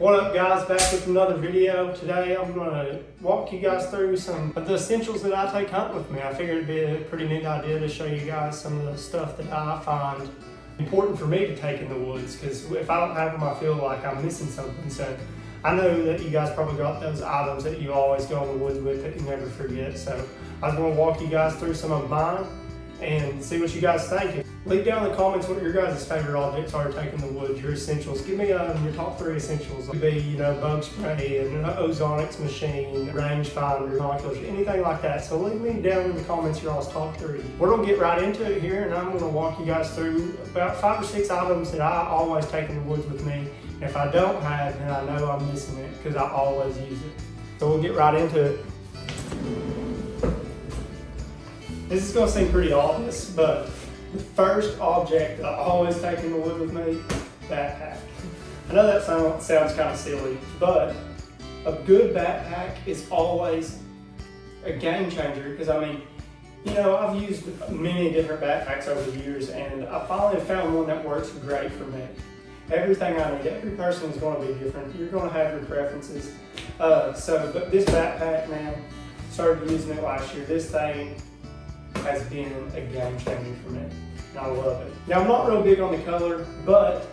What up guys, back with another video. Today I'm going to walk you guys through some of the essentials that I take hunting with me. I figured it'd be a pretty neat idea to show you guys some of the stuff that I find important for me to take in the woods, because if I don't have them I feel like I'm missing something. So I know that you guys probably got those items that you always go in the woods with that you never forget. So I was going to walk you guys through some of mine and see what you guys think. Leave down in the comments what your guys' favorite objects are to take in the woods, your essentials. Give me your top 3 essentials. It could be, bug spray, an ozonics machine, rangefinder, binoculars, anything like that. So leave me down in the comments your all's top 3. We're gonna get right into it here, and I'm gonna walk you guys through about 5 or 6 items that I always take in the woods with me. And if I don't have, then I know I'm missing it because I always use it. So we'll get right into it. This is gonna seem pretty obvious, but the first object that I always take in the woods with me, backpack. I know that sounds kind of silly, but a good backpack is always a game changer, because I've used many different backpacks over the years, and I finally found one that works great for me. Everything I need, every person is going to be different. You're going to have your preferences. But this backpack now, started using it last year. This thing has been a game changer for me, and I love it. Now I'm not real big on the color, but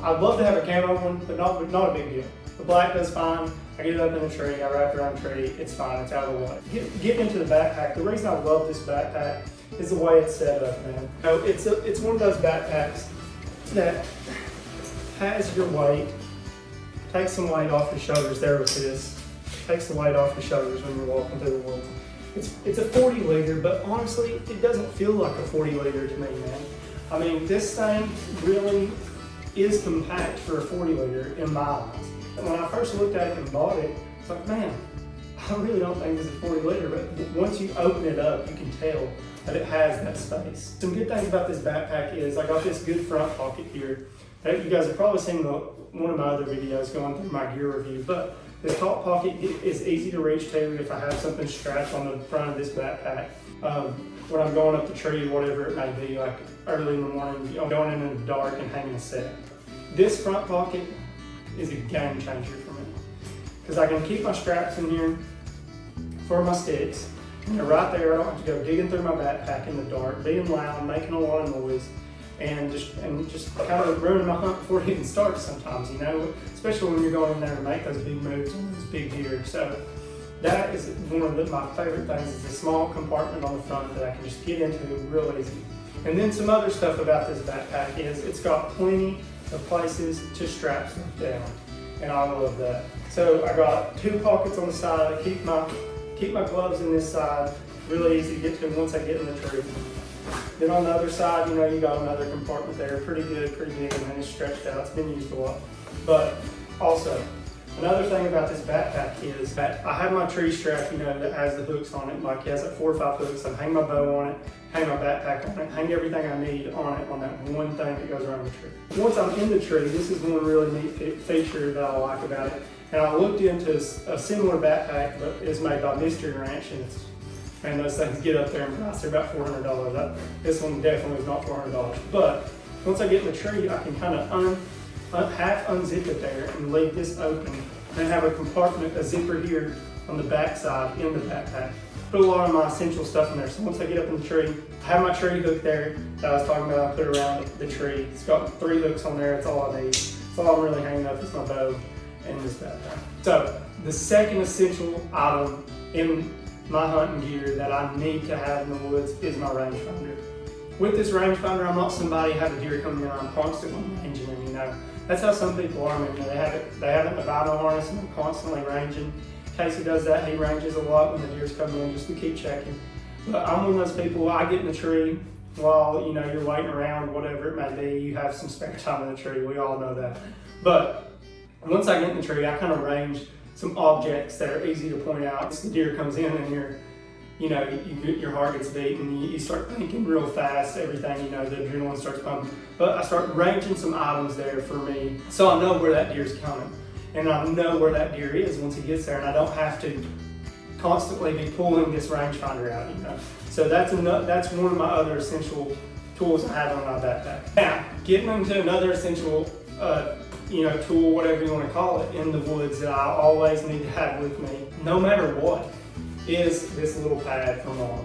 I'd love to have a camo one, but not a big deal. The black does fine. I get it up in a tree, I wrap it around a tree, it's fine, it's out of the way. Getting into the backpack, the reason I love this backpack is the way it's set up, man. It's one of those backpacks that has your weight, takes some weight off your shoulders there with this, takes the weight off your shoulders when you're walking through the woods. It's a 40 liter, but honestly, it doesn't feel like a 40 liter to me, man. I mean, this thing really is compact for a 40 liter in my eyes. And when I first looked at it and bought it, it's like, man, I really don't think this is a 40 liter, but once you open it up, you can tell that it has that space. Some good things about this backpack is I got this good front pocket here. You guys have probably seen one of my other videos going through my gear review, but the top pocket is easy to reach to if I have something strapped on the front of this backpack. When I'm going up the tree, whatever it may be, like early in the morning, I'm going in the dark and hanging a set. This front pocket is a game changer for me, because I can keep my straps in here for my sticks, and they're right there. I don't have to go digging through my backpack in the dark, being loud, making a lot of noise, and just kind of ruining my hunt before it even starts sometimes, especially when you're going in there to make those big moves on those big deer. So that is one of my favorite things, is the small compartment on the front that I can just get into real easy. And then some other stuff about this backpack is it's got plenty of places to strap stuff down, and I love that. So I got 2 pockets on the side. I keep my gloves in this side, really easy to get to once I get in the tree. Then on the other side, you got another compartment there, pretty good, pretty big, and then it's stretched out. It's been used a lot. But also, another thing about this backpack is that I have my tree strap, that has the hooks on it. Like, it has like 4 or 5 hooks. I hang my bow on it, hang my backpack on it, hang everything I need on it, on that one thing that goes around the tree. Once I'm in the tree, this is one really neat feature that I like about it. And I looked into a similar backpack, but it's made by Mystery Ranch, and those things get up there in price. They're about $400. This one definitely is not $400. But once I get in the tree, I can kind of half unzip it there and leave this open, and have a compartment, a zipper here on the back side in the backpack. Put a lot of my essential stuff in there. So once I get up in the tree, I have my tree hook there that I was talking about. I put it around the tree. It's got 3 hooks on there. That's all I need. That's all I'm really hanging up is my bow and this backpack. So the second essential item in my hunting gear that I need to have in the woods is my rangefinder. With this rangefinder, I'm not somebody who have a deer coming in, I'm constantly ranging them, That's how some people are, they have it in the Bino Harness and they're constantly ranging. Casey does that, he ranges a lot when the deer's coming in, just to keep checking. But I'm one of those people, I get in the tree while you're waiting around, whatever it may be, you have some spare time in the tree, we all know that. But once I get in the tree, I kind of range some objects that are easy to point out. The deer comes in and your heart gets beating, and you start thinking real fast, everything, the adrenaline starts pumping. But I start ranging some items there for me, so I know where that deer's coming. And I know where that deer is once he gets there, and I don't have to constantly be pulling this rangefinder out, So that's one of my other essential tools I have on my backpack. Now, getting into another essential tool, whatever you want to call it, in the woods that I always need to have with me, no matter what, is this little pad from Walmart.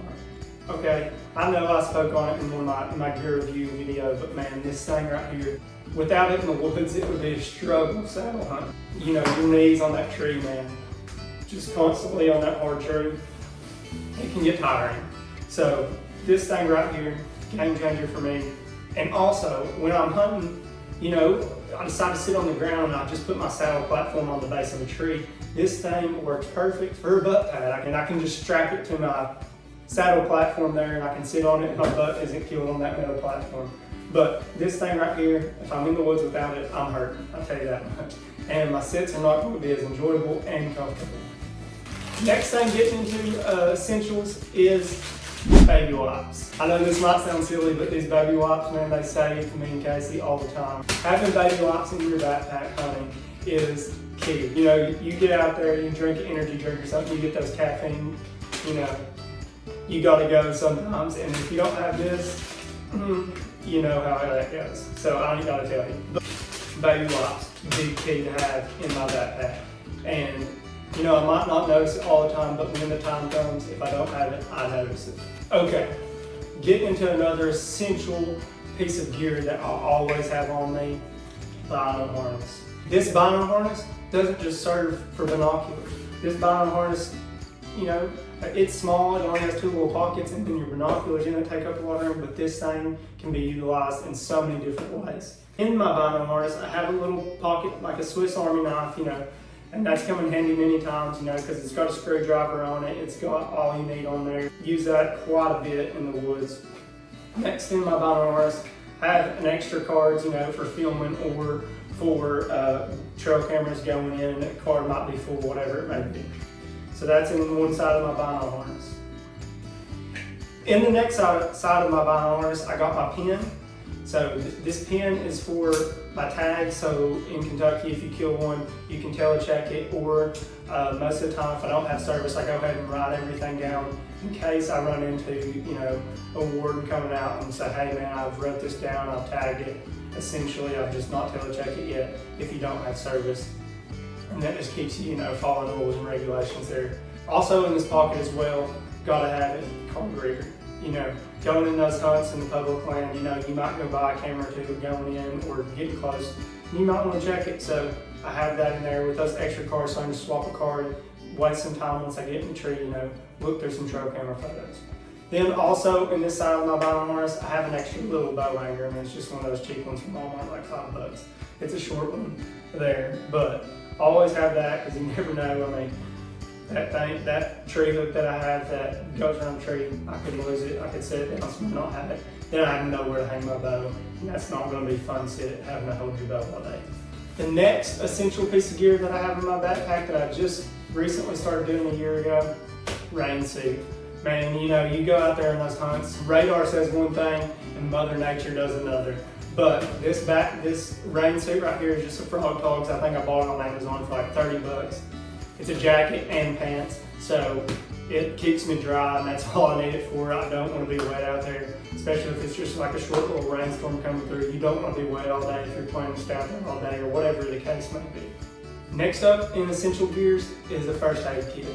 Okay, I know I spoke on it in one of my gear review video, but man, this thing right here, without it in the woods, it would be a struggle saddle hunt. Your knees on that tree, man, just constantly on that hard tree, it can get tiring. So this thing right here, game changer for me. And also, when I'm hunting, I decide to sit on the ground and I just put my saddle platform on the base of a tree. This thing works perfect for a butt pad. I can just strap it to my saddle platform there and I can sit on it and my butt isn't killed on that metal platform. But this thing right here, if I'm in the woods without it, I'm hurting, I'll tell you that much. And my sits are not going to be as enjoyable and comfortable. Next thing getting into essentials is baby wipes. I know this might sound silly, but these baby wipes, man, they save me and Casey all the time. Having baby wipes in your backpack hunting is key. You get out there, you drink an energy drink or something, you get those caffeine, you gotta go sometimes, and if you don't have this, you know how that goes. So I ain't gotta tell you. But baby wipes, big key to have in my backpack. And I might not notice it all the time, but when the time comes, if I don't have it, I notice it. Okay, getting into another essential piece of gear that I'll always have on me, Bino Harness. This Bino Harness doesn't just serve for binoculars. This Bino Harness, it's small, it only has 2 little pockets, and then your binoculars in it take up a lot of room, but this thing can be utilized in so many different ways. In my Bino Harness, I have a little pocket like a Swiss Army knife, and that's come in handy many times, because it's got a screwdriver on it, it's got all you need on there. Use that quite a bit in the woods. Next in my Bino Harness, I have an extra card, for filming or for trail cameras going in, and the card might be full, whatever it may be. So that's in one side of my Bino Harness. In the next side of my Bino Harness, I got my pin. So this pin is for my tags, so in Kentucky if you kill one, you can telecheck it, or most of the time if I don't have service, I go ahead and write everything down in case I run into a warden coming out and say, hey man, I've wrote this down, I've tagged it. Essentially, I've just not telechecked it yet if you don't have service. And that just keeps you, following rules and regulations there. Also in this pocket as well, gotta have it, card reader. Going in those hunts in the public land, you might go buy a camera or two going in or getting close. You might want to check it, so I have that in there with those extra cards, so I can just swap a card, waste some time once I get in the tree, look through some trail camera photos. Then also in this side of my Bino Harness, I have an extra little bow hanger, and it's just one of those cheap ones from Walmart, like $5. It's a short one there, but always have that because you never know. That tree hook that I have that goes around the tree, I could lose it, I could set it down, so I don't have it. Then I have nowhere to hang my bow, and that's not going to be fun having to hold your bow all day. The next essential piece of gear that I have in my backpack that I just recently started doing a year ago, rain suit. Man, you go out there in those hunts, radar says one thing and Mother Nature does another. But this rain suit right here is just a Frog Togs. I think I bought it on Amazon for like $30. It's a jacket and pants, so it keeps me dry, and that's all I need it for. I don't want to be wet out there, especially if it's just like a short little rainstorm coming through. You don't want to be wet all day if you're planning to stay out there all day or whatever the case may be. Next up in essential gears is the first aid kit.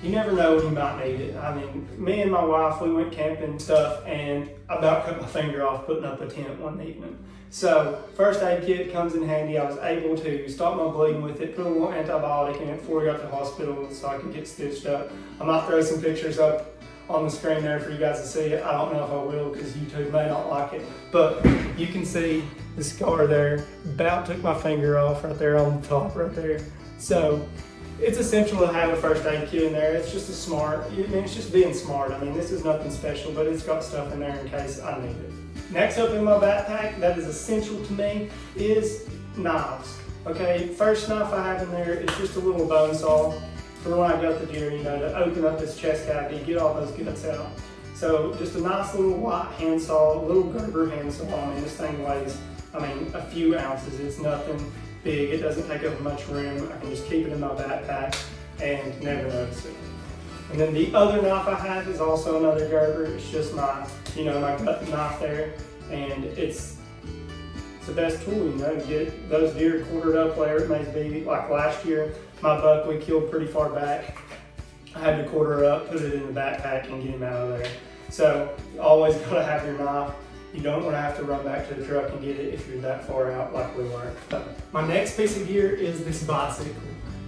You never know when you might need it. Me and my wife, we went camping and stuff, and I about cut my finger off putting up a tent one evening. So first aid kit comes in handy. I was able to stop my bleeding with it, put a little antibiotic in it before we got to the hospital so I could get stitched up. I might throw some pictures up on the screen there for you guys to see it. I don't know if I will because YouTube may not like it, but you can see the scar there. About took my finger off right there on the top right there. So it's essential to have a first aid kit in there. It's just it's just being smart. This is nothing special, but it's got stuff in there in case I need it. Next up in my backpack that is essential to me is knives. Okay, first knife I have in there is just a little bone saw for when I gut the deer, to open up this chest cavity, get all those guts out. So just a nice little white handsaw, a little Gerber handsaw. This thing weighs, a few ounces. It's nothing big. It doesn't take up much room. I can just keep it in my backpack and never notice it. And then the other knife I have is also another Gerber. It's just my gut knife there, and it's it's the best tool, you know, get those deer quartered up where it may be. Like last year, my buck we killed pretty far back. I had to quarter her up, put it in the backpack and get him out of there. So you always gotta have your knife. You don't want to have to run back to the truck and get it if you're that far out like we were. My next piece of gear is this bicycle.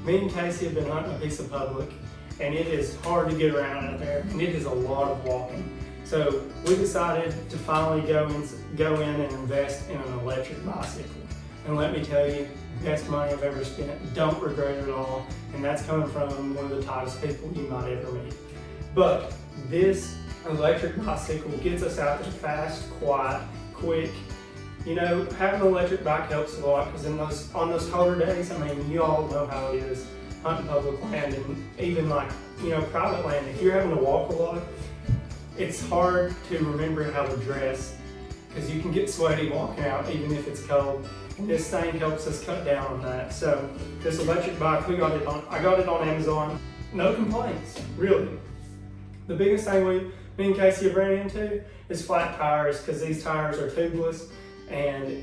Me and Casey have been hunting a piece of public, and it is hard to get around out there, and it is a lot of walking. So we decided to finally go in and invest in an electric bicycle. And let me tell you, best money I've ever spent. Don't regret it at all. And that's coming from one of the tightest people you might ever meet. But this electric bicycle gets us out there fast, quiet, quick. You know, having an electric bike helps a lot because on those colder days, I mean, you all know how it is hunting public land and even like, you know, private land. If you're having to walk a lot, it's hard to remember how to dress because you can get sweaty walking out even if it's cold. And this thing helps us cut down on that. So this electric bike, I got it on Amazon. No complaints, really. The biggest thing me and Casey have ran into is flat tires because these tires are tubeless, and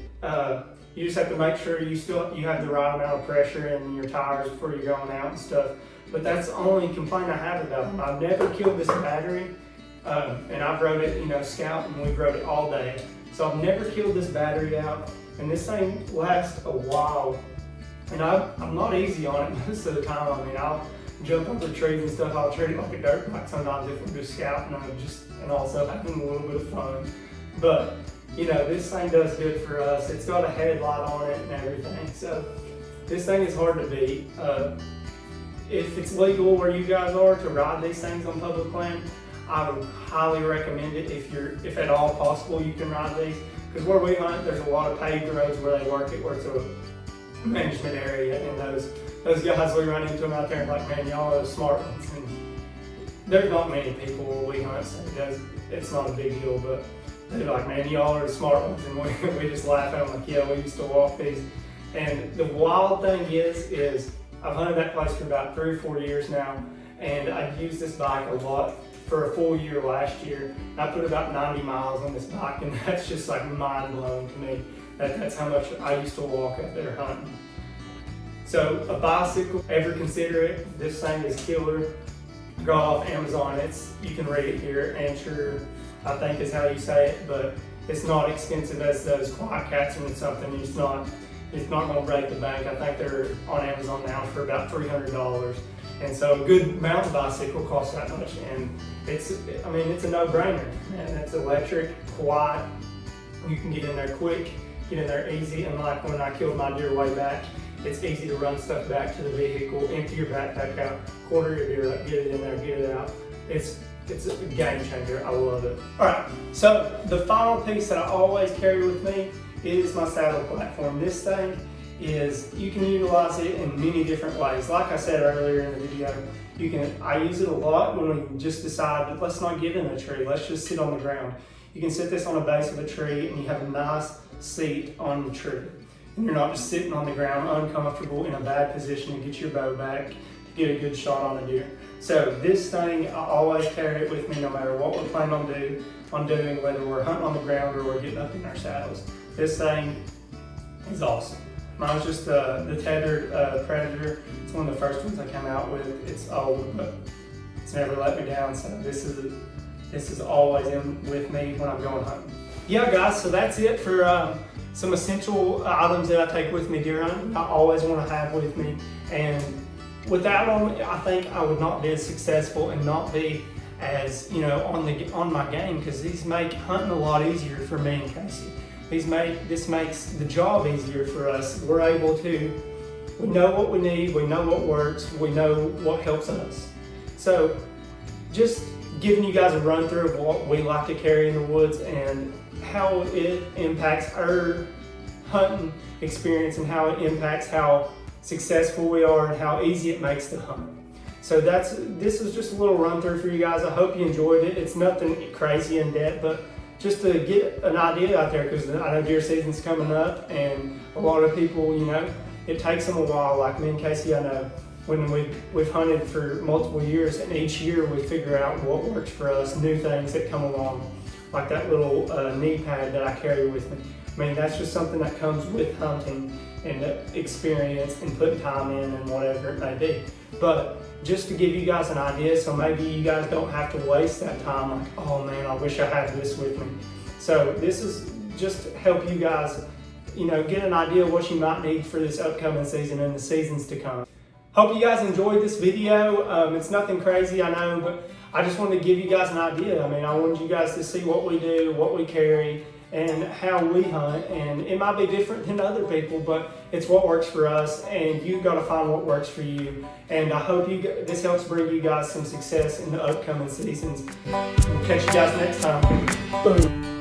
you just have to make sure you have the right amount of pressure in your tires before you're going out and stuff. But that's the only complaint I have about them. I've never killed this battery, and I've rode it, you know, Scout, and we've rode it all day. So I've never killed this battery out, and this thing lasts a while. And I'm not easy on it most of the time. I mean, I'll jump over trees and stuff. I'll treat it like a dirt bike sometimes if we're just scouting and also having a little bit of fun. But you know, this thing does good for us. It's got a headlight on it and everything. So this thing is hard to beat. If it's legal where you guys are to ride these things on public land, I would highly recommend it. If at all possible, you can ride these. Because where we hunt, there's a lot of paved roads where they work it, where it's a management area, and those guys, we run into them out there and like, man, y'all are the smart ones. And there's not many people where we hunt, so it's not a big deal, but they're like, man, y'all are the smart ones, and we just laugh at them like, yeah, we used to walk these. And the wild thing is I've hunted that place for about 3 or 4 years now, and I've used this bike a lot for a full year last year. I put about 90 miles on this bike, and that's just like mind-blowing to me. That's how much I used to walk out there hunting. So a bicycle, ever consider it? This thing is killer. Got off Amazon. You can read it here. Answer, I think is how you say it, but it's not expensive as those Quiet Cats and something. It's not going to break the bank. I think they're on Amazon now for about $300. And so a good mountain bicycle costs that much, and it's a no-brainer. And it's electric, quiet. You can get in there quick, get in there easy, and like when I killed my deer way back, it's easy to run stuff back to the vehicle, empty your backpack out, quarter your deer up, get it in there, get it out. It's a game changer. I love it. All right, so the final piece that I always carry with me is my saddle platform. This thing you can utilize it in many different ways. Like I said earlier in the video, I use it a lot when we just decide that let's not get in a tree, let's just sit on the ground. You can sit this on the base of a tree and you have a nice seat on the tree. And you're not just sitting on the ground uncomfortable in a bad position to get your bow back to get a good shot on a deer. So this thing, I always carry it with me no matter what we're planning on doing, whether we're hunting on the ground or we're getting up in our saddles. This thing is awesome. Mine was just the tethered Predator. It's one of the first ones I came out with. It's old, but it's never let me down. So this is always in with me when I'm going hunting. Yeah, guys. So that's it for some essential items that I take with me deer hunting. I always want to have with me, and without them, I think I would not be as successful and not be as on my game, because these make hunting a lot easier for me and Casey. This makes the job easier for us. We know what we need, we know what works, we know what helps us. So just giving you guys a run through of what we like to carry in the woods and how it impacts our hunting experience and how it impacts how successful we are and how easy it makes to hunt. So this is just a little run through for you guys. I hope you enjoyed it. It's nothing crazy in depth, but just to get an idea out there, because I know deer season's coming up, and a lot of people, it takes them a while. Like me and Casey, I know when we've hunted for multiple years, and each year we figure out what works for us, new things that come along, like that little knee pad that I carry with me. I mean, that's just something that comes with hunting and experience and putting time in and whatever it may be. But just to give you guys an idea, so maybe you guys don't have to waste that time like, oh man, I wish I had this with me. So this is just to help you guys, you know, get an idea of what you might need for this upcoming season and the seasons to come. Hope you guys enjoyed this video. It's nothing crazy, I know, but I just wanted to give you guys an idea. I mean, I wanted you guys to see what we do, what we carry, and how we hunt. And it might be different than other people, but it's what works for us, and you've got to find what works for you. And I hope this helps bring you guys some success in the upcoming seasons. We'll catch you guys next time. Boom.